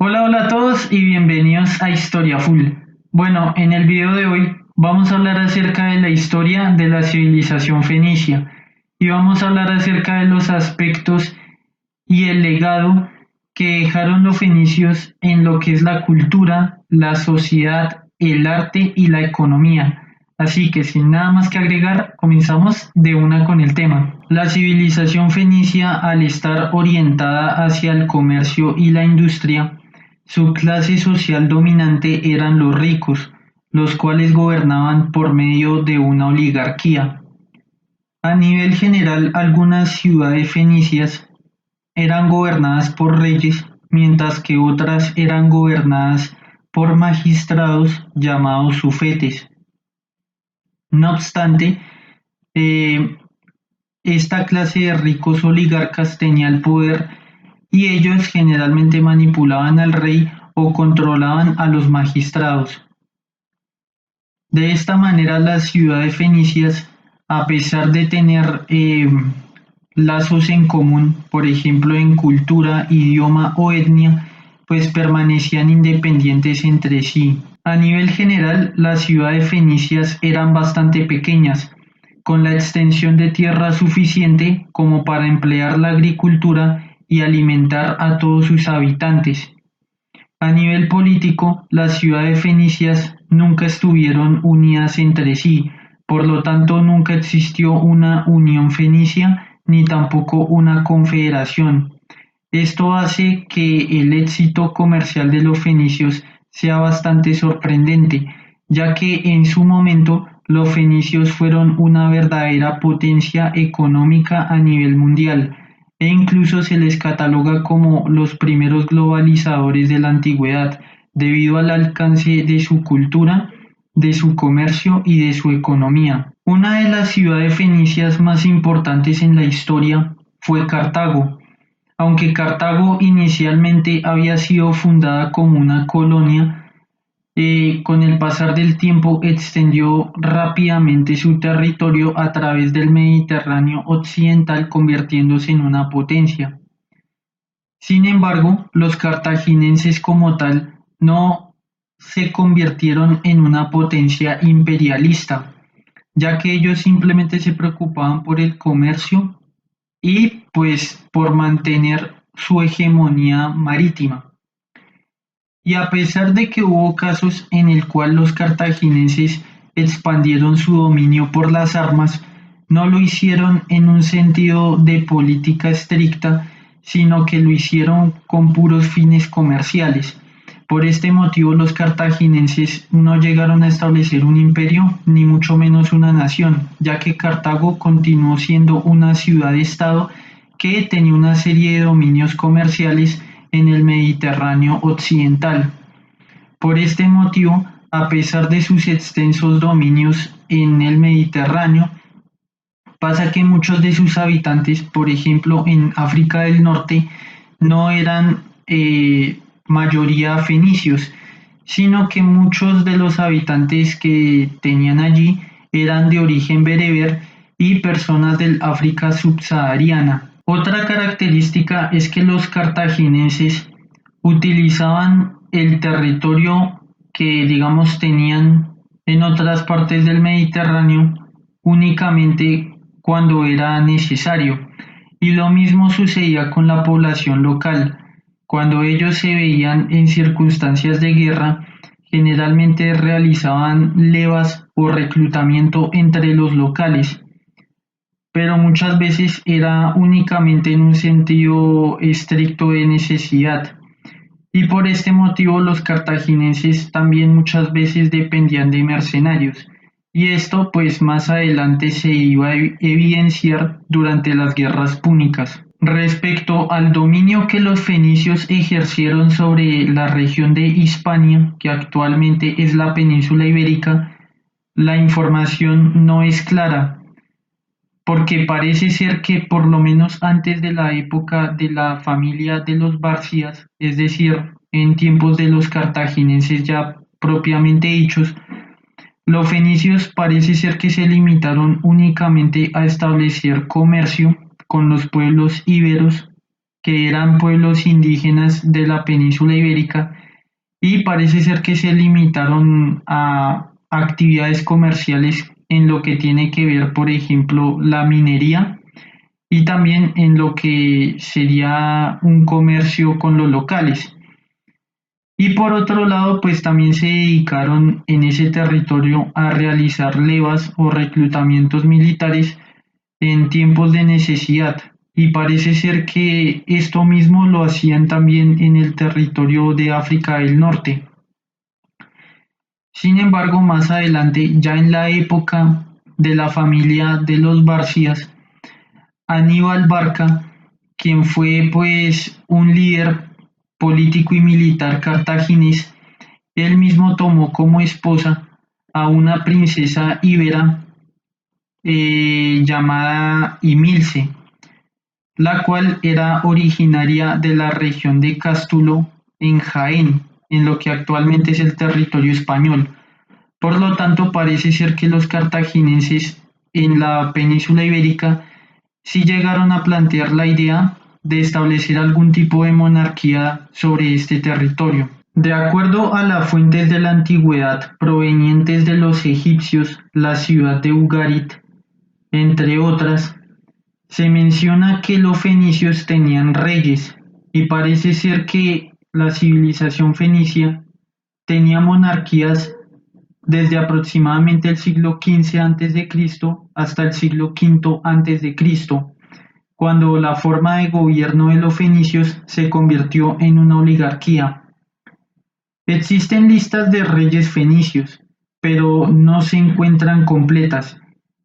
Hola a todos y bienvenidos a Historia Full. Bueno, en el video de hoy vamos a hablar acerca de la historia de la civilización fenicia y vamos a hablar acerca de los aspectos y el legado que dejaron los fenicios en lo que es la cultura, la sociedad, el arte y la economía. Así que sin nada más que agregar, comenzamos de una con el tema. La civilización fenicia, al estar orientada hacia el comercio y la industria, su clase social dominante eran los ricos, los cuales gobernaban por medio de una oligarquía. A nivel general, algunas ciudades fenicias eran gobernadas por reyes, mientras que otras eran gobernadas por magistrados llamados sufetes. No obstante, eh, esta clase de ricos oligarcas tenía el poder y ellos generalmente manipulaban al rey o controlaban a los magistrados. De esta manera las ciudades fenicias, a pesar de tener lazos en común, por ejemplo en cultura, idioma o etnia, pues permanecían independientes entre sí. A nivel general, las ciudades fenicias eran bastante pequeñas, con la extensión de tierra suficiente como para emplear la agricultura y alimentar a todos sus habitantes. A nivel político, las ciudades fenicias nunca estuvieron unidas entre sí, por lo tanto nunca existió una unión fenicia ni tampoco una confederación. Esto hace que el éxito comercial de los fenicios sea bastante sorprendente, ya que en su momento los fenicios fueron una verdadera potencia económica a nivel mundial, e incluso se les cataloga como los primeros globalizadores de la antigüedad, debido al alcance de su cultura, de su comercio y de su economía. Una de las ciudades fenicias más importantes en la historia fue Cartago. Aunque Cartago inicialmente había sido fundada como una colonia, con el pasar del tiempo extendió rápidamente su territorio a través del Mediterráneo occidental, convirtiéndose en una potencia. Sin embargo, los cartagineses como tal no se convirtieron en una potencia imperialista, ya que ellos simplemente se preocupaban por el comercio y pues por mantener su hegemonía marítima. Y a pesar de que hubo casos en el cual los cartagineses expandieron su dominio por las armas, no lo hicieron en un sentido de política estricta, sino que lo hicieron con puros fines comerciales. Por este motivo los cartagineses no llegaron a establecer un imperio, ni mucho menos una nación, ya que Cartago continuó siendo una ciudad-estado que tenía una serie de dominios comerciales en el Mediterráneo occidental. Por este motivo, a pesar de sus extensos dominios en el Mediterráneo, pasa que muchos de sus habitantes, por ejemplo en África del Norte, no eran mayoría fenicios, sino que muchos de los habitantes que tenían allí eran de origen bereber y personas del África subsahariana. Otra característica es que los cartagineses utilizaban el territorio que, digamos, tenían en otras partes del Mediterráneo únicamente cuando era necesario. Y lo mismo sucedía con la población local. Cuando ellos se veían en circunstancias de guerra, generalmente realizaban levas o reclutamiento entre los locales, pero muchas veces era únicamente en un sentido estricto de necesidad. Y por este motivo los cartagineses también muchas veces dependían de mercenarios. Y esto pues más adelante se iba a evidenciar durante las guerras púnicas. Respecto al dominio que los fenicios ejercieron sobre la región de Hispania, que actualmente es la península ibérica, la información no es clara, porque parece ser que por lo menos antes de la época de la familia de los Barcias, es decir, en tiempos de los cartagineses ya propiamente dichos, los fenicios parece ser que se limitaron únicamente a establecer comercio con los pueblos íberos que eran pueblos indígenas de la península ibérica, y parece ser que se limitaron a actividades comerciales en lo que tiene que ver, por ejemplo, la minería y también en lo que sería un comercio con los locales. Y por otro lado, pues también se dedicaron en ese territorio a realizar levas o reclutamientos militares en tiempos de necesidad. Y parece ser que esto mismo lo hacían también en el territorio de África del Norte. Sin embargo, más adelante, ya en la época de la familia de los Barcías, Aníbal Barca, quien fue pues un líder político y militar cartaginés, él mismo tomó como esposa a una princesa íbera llamada Imilce, la cual era originaria de la región de Cástulo en Jaén, en lo que actualmente es el territorio español. Por lo tanto, parece ser que los cartagineses en la península ibérica sí llegaron a plantear la idea de establecer algún tipo de monarquía sobre este territorio. De acuerdo a las fuentes de la antigüedad provenientes de los egipcios, la ciudad de Ugarit, entre otras, se menciona que los fenicios tenían reyes, y parece ser que la civilización fenicia tenía monarquías desde aproximadamente el siglo XV a.C. hasta el siglo V a.C., cuando la forma de gobierno de los fenicios se convirtió en una oligarquía. Existen listas de reyes fenicios, pero no se encuentran completas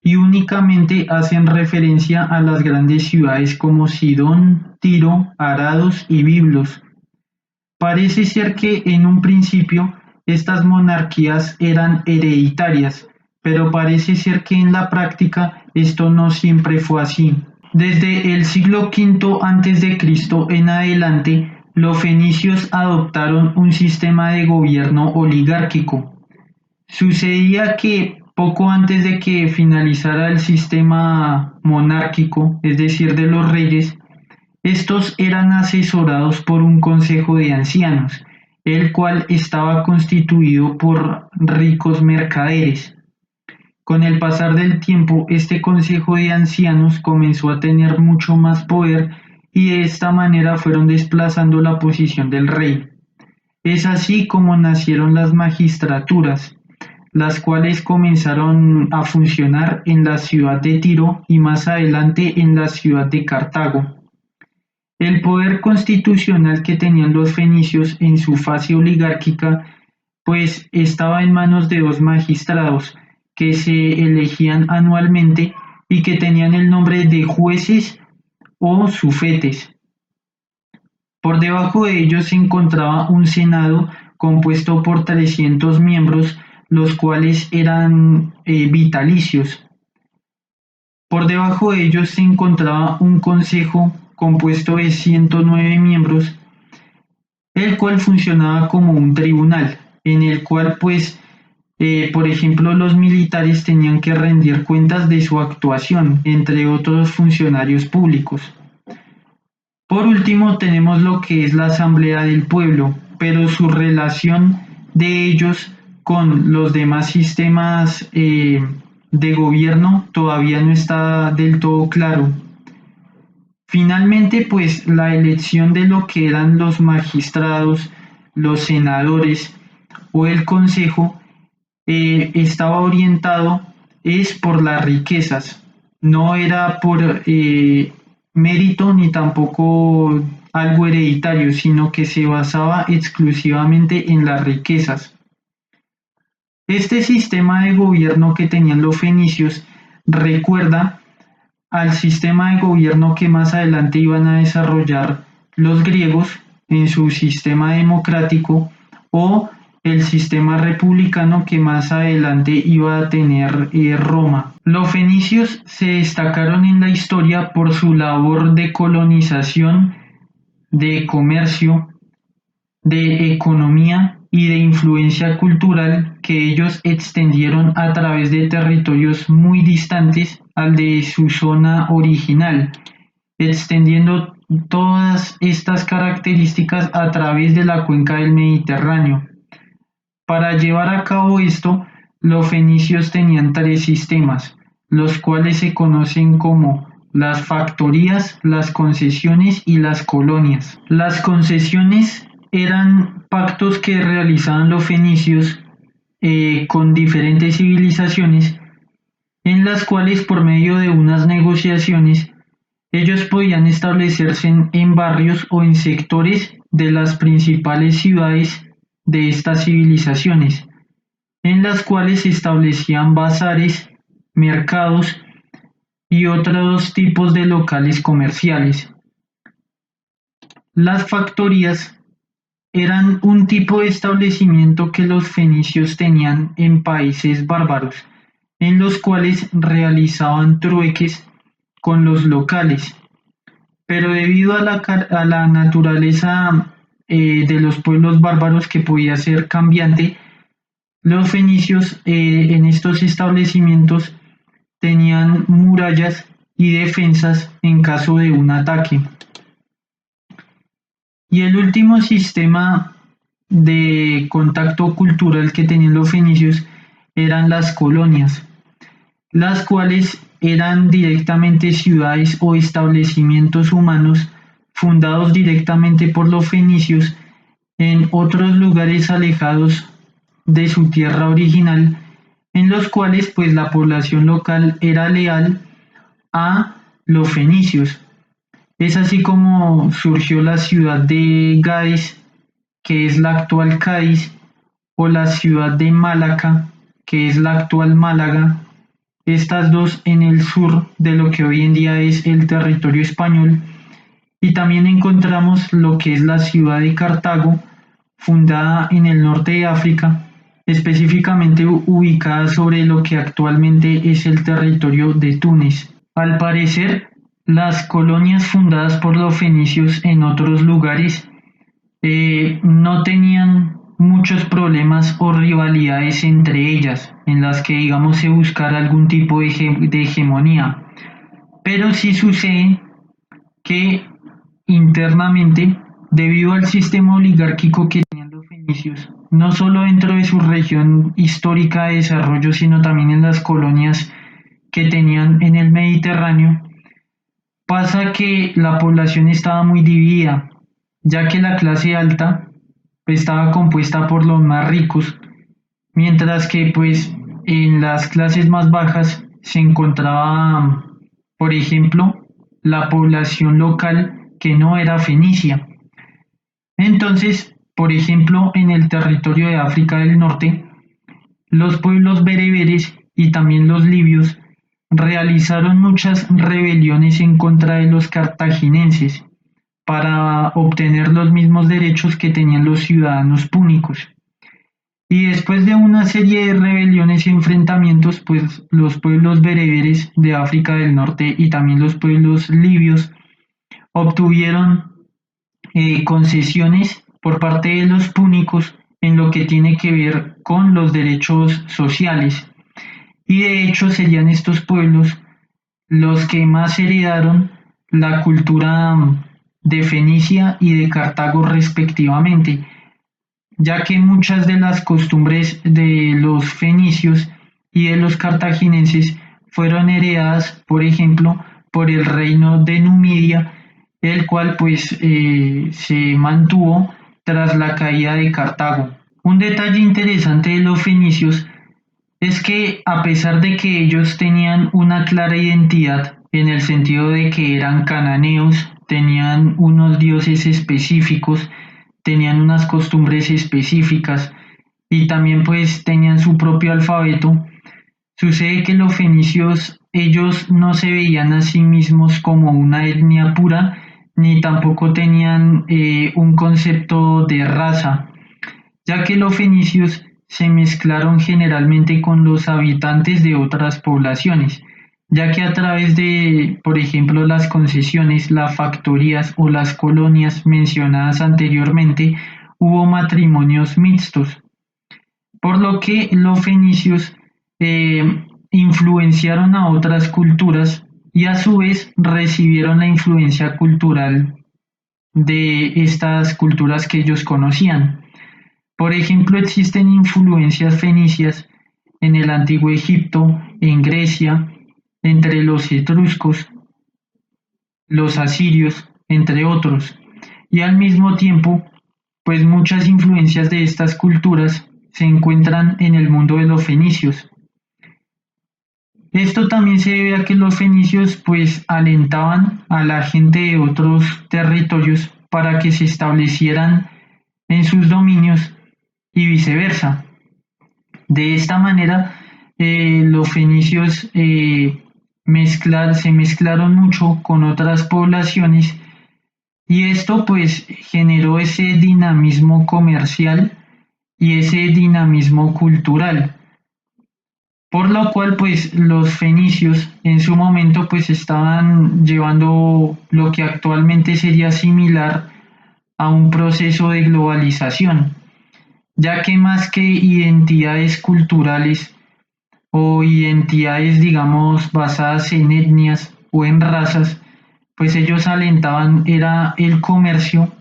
y únicamente hacen referencia a las grandes ciudades como Sidón, Tiro, Arados y Biblos. Parece ser que en un principio estas monarquías eran hereditarias, pero parece ser que en la práctica esto no siempre fue así. Desde el siglo V a.C. en adelante, los fenicios adoptaron un sistema de gobierno oligárquico. Sucedía que poco antes de que finalizara el sistema monárquico, es decir, de los reyes, estos eran asesorados por un consejo de ancianos, el cual estaba constituido por ricos mercaderes. Con el pasar del tiempo, este consejo de ancianos comenzó a tener mucho más poder y de esta manera fueron desplazando la posición del rey. Es así como nacieron las magistraturas, las cuales comenzaron a funcionar en la ciudad de Tiro y más adelante en la ciudad de Cartago. El poder constitucional que tenían los fenicios en su fase oligárquica pues estaba en manos de dos magistrados que se elegían anualmente y que tenían el nombre de jueces o sufetes. Por debajo de ellos se encontraba un senado compuesto por 300 miembros, los cuales eran vitalicios. Por debajo de ellos se encontraba un consejo compuesto de 109 miembros, el cual funcionaba como un tribunal, en el cual pues, por ejemplo, los militares tenían que rendir cuentas de su actuación, entre otros funcionarios públicos. Por último, tenemos lo que es la Asamblea del Pueblo, pero su relación de ellos con los demás sistemas de gobierno todavía no está del todo claro. Finalmente, pues la elección de lo que eran los magistrados, los senadores o el consejo estaba orientado es por las riquezas, no era por mérito ni tampoco algo hereditario, sino que se basaba exclusivamente en las riquezas. Este sistema de gobierno que tenían los fenicios recuerda al sistema de gobierno que más adelante iban a desarrollar los griegos en su sistema democrático o el sistema republicano que más adelante iba a tener Roma. Los fenicios se destacaron en la historia por su labor de colonización, de comercio, de economía y de influencia cultural que ellos extendieron a través de territorios muy distantes al de su zona original, extendiendo todas estas características a través de la cuenca del Mediterráneo. Para llevar a cabo esto, los fenicios tenían tres sistemas, los cuales se conocen como las factorías, las concesiones y las colonias. Las concesiones eran pactos que realizaban los fenicios con diferentes civilizaciones, en las cuales por medio de unas negociaciones ellos podían establecerse en barrios o en sectores de las principales ciudades de estas civilizaciones, en las cuales se establecían bazares, mercados y otros tipos de locales comerciales. Las factorías eran un tipo de establecimiento que los fenicios tenían en países bárbaros, en los cuales realizaban trueques con los locales. Pero debido a la naturaleza de los pueblos bárbaros que podía ser cambiante, los fenicios en estos establecimientos tenían murallas y defensas en caso de un ataque. Y el último sistema de contacto cultural que tenían los fenicios eran las colonias, las cuales eran directamente ciudades o establecimientos humanos fundados directamente por los fenicios en otros lugares alejados de su tierra original, en los cuales pues la población local era leal a los fenicios. Es así como surgió la ciudad de Gades, que es la actual Cádiz, o la ciudad de Malaca, que es la actual Málaga, estas dos en el sur de lo que hoy en día es el territorio español. Y también encontramos lo que es la ciudad de Cartago, fundada en el norte de África, específicamente ubicada sobre lo que actualmente es el territorio de Túnez. Al parecer, las colonias fundadas por los fenicios en otros lugares no tenían muchos problemas o rivalidades entre ellas, en las que digamos se buscara algún tipo de hegemonía. Pero sí sucede que internamente, debido al sistema oligárquico que tenían los fenicios, no solo dentro de su región histórica de desarrollo, sino también en las colonias que tenían en el Mediterráneo, pasa que la población estaba muy dividida, ya que la clase alta estaba compuesta por los más ricos, mientras que pues en las clases más bajas se encontraba, por ejemplo, la población local que no era fenicia. Entonces, por ejemplo, en el territorio de África del Norte, los pueblos bereberes y también los libios realizaron muchas rebeliones en contra de los cartagineses para obtener los mismos derechos que tenían los ciudadanos púnicos. Y después de una serie de rebeliones y enfrentamientos, pues los pueblos bereberes de África del Norte y también los pueblos libios obtuvieron concesiones por parte de los púnicos en lo que tiene que ver con los derechos sociales. Y de hecho serían estos pueblos los que más heredaron la cultura de Fenicia y de Cartago respectivamente, ya que muchas de las costumbres de los fenicios y de los cartagineses fueron heredadas, por ejemplo, por el reino de Numidia, el cual pues se mantuvo tras la caída de Cartago. Un detalle interesante de los fenicios es que a pesar de que ellos tenían una clara identidad en el sentido de que eran cananeos, tenían unos dioses específicos, tenían unas costumbres específicas y también pues tenían su propio alfabeto, sucede que los fenicios ellos no se veían a sí mismos como una etnia pura ni tampoco tenían un concepto de raza, ya que los fenicios se mezclaron generalmente con los habitantes de otras poblaciones, ya que a través de, por ejemplo, las concesiones, las factorías o las colonias mencionadas anteriormente, hubo matrimonios mixtos, por lo que los fenicios influenciaron a otras culturas y a su vez recibieron la influencia cultural de estas culturas que ellos conocían. Por ejemplo, existen influencias fenicias en el Antiguo Egipto, en Grecia, entre los etruscos, los asirios, entre otros. Y al mismo tiempo, pues muchas influencias de estas culturas se encuentran en el mundo de los fenicios. Esto también se debe a que los fenicios pues alentaban a la gente de otros territorios para que se establecieran en sus dominios y viceversa. De esta manera, los fenicios se mezclaron mucho con otras poblaciones y esto pues generó ese dinamismo comercial y ese dinamismo cultural, por lo cual pues los fenicios en su momento pues estaban llevando lo que actualmente sería similar a un proceso de globalización, ya que más que identidades culturales o identidades, digamos, basadas en etnias o en razas, pues ellos alentaban era el comercio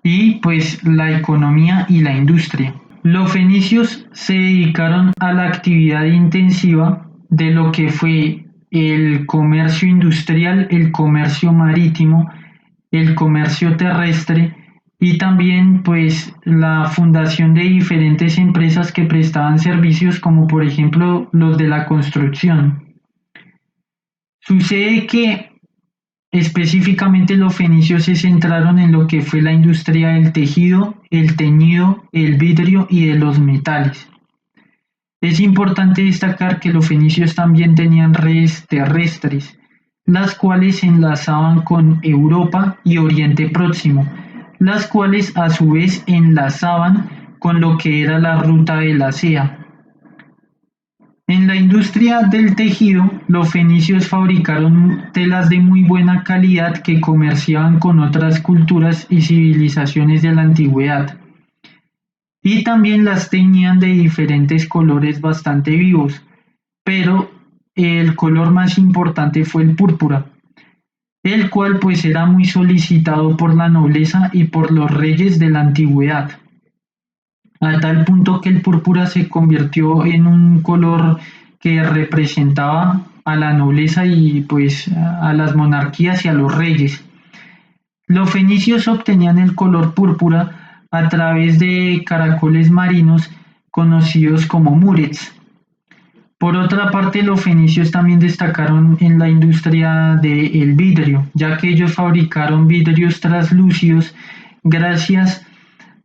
y pues la economía y la industria. Los fenicios se dedicaron a la actividad intensiva de lo que fue el comercio industrial, el comercio marítimo, el comercio terrestre y también pues la fundación de diferentes empresas que prestaban servicios como por ejemplo los de la construcción. Sucede que específicamente los fenicios se centraron en lo que fue la industria del tejido, el teñido, el vidrio y de los metales. Es importante destacar que los fenicios también tenían redes terrestres, las cuales se enlazaban con Europa y Oriente Próximo, las cuales a su vez enlazaban con lo que era la ruta de la seda. En la industria del tejido, los fenicios fabricaron telas de muy buena calidad que comerciaban con otras culturas y civilizaciones de la antigüedad. Y también las teñían de diferentes colores bastante vivos, pero el color más importante fue el púrpura, el cual pues era muy solicitado por la nobleza y por los reyes de la antigüedad, a tal punto que el púrpura se convirtió en un color que representaba a la nobleza y pues a las monarquías y a los reyes. Los fenicios obtenían el color púrpura a través de caracoles marinos conocidos como murets. Por otra parte, los fenicios también destacaron en la industria del vidrio, ya que ellos fabricaron vidrios translúcidos gracias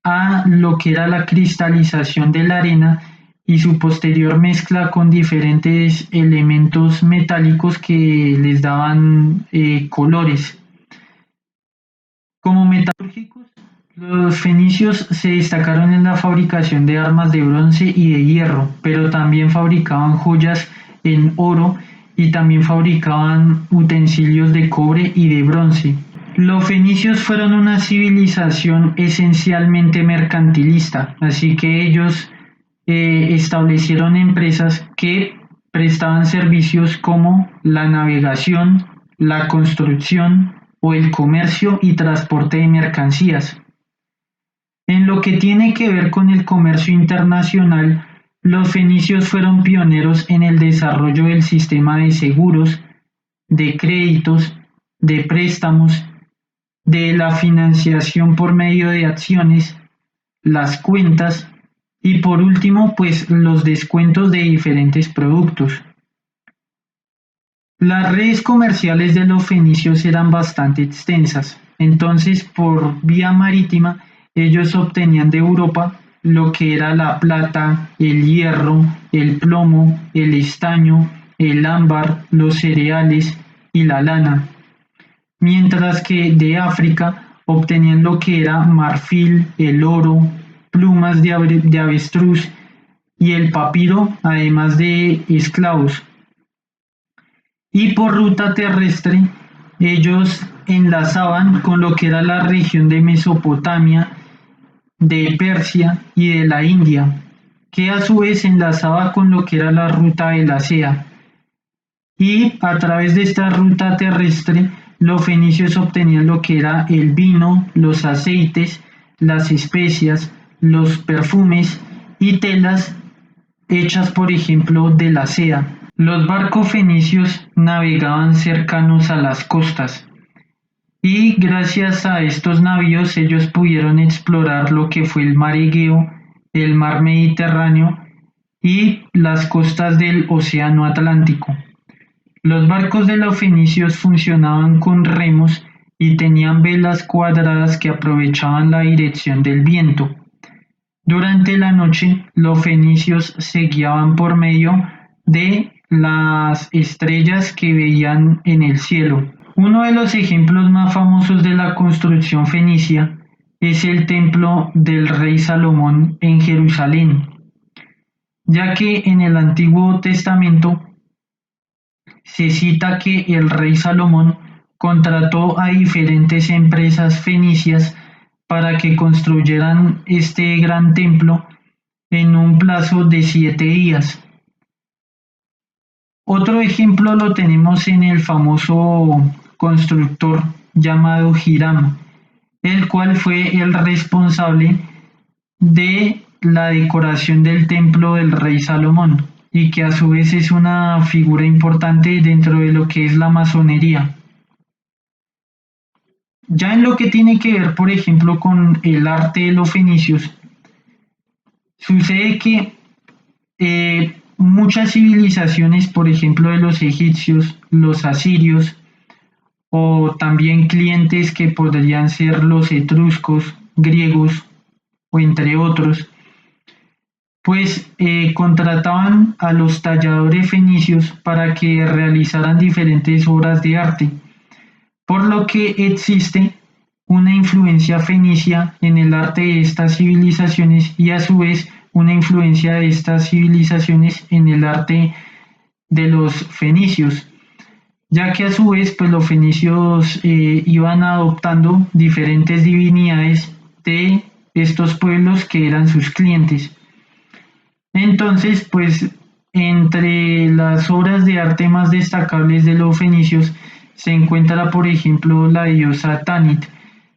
a lo que era la cristalización de la arena y su posterior mezcla con diferentes elementos metálicos que les daban colores. Como metalúrgicos, los fenicios se destacaron en la fabricación de armas de bronce y de hierro, pero también fabricaban joyas en oro y también fabricaban utensilios de cobre y de bronce. Los fenicios fueron una civilización esencialmente mercantilista, así que ellos establecieron empresas que prestaban servicios como la navegación, la construcción o el comercio y transporte de mercancías. En lo que tiene que ver con el comercio internacional, los fenicios fueron pioneros en el desarrollo del sistema de seguros, de créditos, de préstamos, de la financiación por medio de acciones, las cuentas y por último pues los descuentos de diferentes productos. Las redes comerciales de los fenicios eran bastante extensas, entonces por vía marítima ellos obtenían de Europa lo que era la plata, el hierro, el plomo, el estaño, el ámbar, los cereales y la lana, mientras que de África obtenían lo que era marfil, el oro, plumas de avestruz y el papiro, además de esclavos. Y por ruta terrestre, ellos enlazaban con lo que era la región de Mesopotamia, de Persia y de la India, que a su vez enlazaba con lo que era la ruta de la seda. Y a través de esta ruta terrestre, los fenicios obtenían lo que era el vino, los aceites, las especias, los perfumes y telas hechas, por ejemplo, de la seda. Los barcos fenicios navegaban cercanos a las costas y gracias a estos navíos ellos pudieron explorar lo que fue el mar Egeo, el mar Mediterráneo y las costas del Océano Atlántico. Los barcos de los fenicios funcionaban con remos y tenían velas cuadradas que aprovechaban la dirección del viento. Durante la noche, los fenicios se guiaban por medio de las estrellas que veían en el cielo. Uno de los ejemplos más famosos de la construcción fenicia es el templo del rey Salomón en Jerusalén, ya que en el Antiguo Testamento se cita que el rey Salomón contrató a diferentes empresas fenicias para que construyeran este gran templo en un plazo de 7 días. Otro ejemplo lo tenemos en el famoso constructor llamado Hiram, el cual fue el responsable de la decoración del templo del rey Salomón y que a su vez es una figura importante dentro de lo que es la masonería. Ya en lo que tiene que ver, por ejemplo, con el arte de los fenicios, sucede que muchas civilizaciones, por ejemplo, de los egipcios, los asirios, o también clientes que podrían ser los etruscos, griegos, o entre otros, pues contrataban a los talladores fenicios para que realizaran diferentes obras de arte, por lo que existe una influencia fenicia en el arte de estas civilizaciones y a su vez una influencia de estas civilizaciones en el arte de los fenicios, ya que a su vez pues los fenicios iban adoptando diferentes divinidades de estos pueblos que eran sus clientes. Entonces, pues entre las obras de arte más destacables de los fenicios se encuentra, por ejemplo, la diosa Tanit,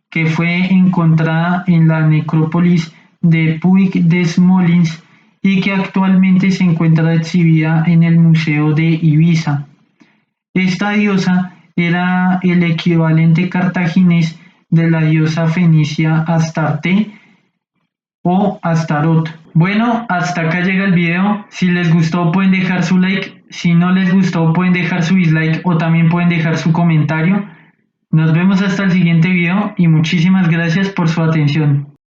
que fue encontrada en la necrópolis de Puig des Molins y que actualmente se encuentra exhibida en el Museo de Ibiza. Esta diosa era el equivalente cartaginés de la diosa fenicia Astarte o Astarot. Bueno, hasta acá llega el video. Si les gustó pueden dejar su like, si no les gustó pueden dejar su dislike o también pueden dejar su comentario. Nos vemos hasta el siguiente video y muchísimas gracias por su atención.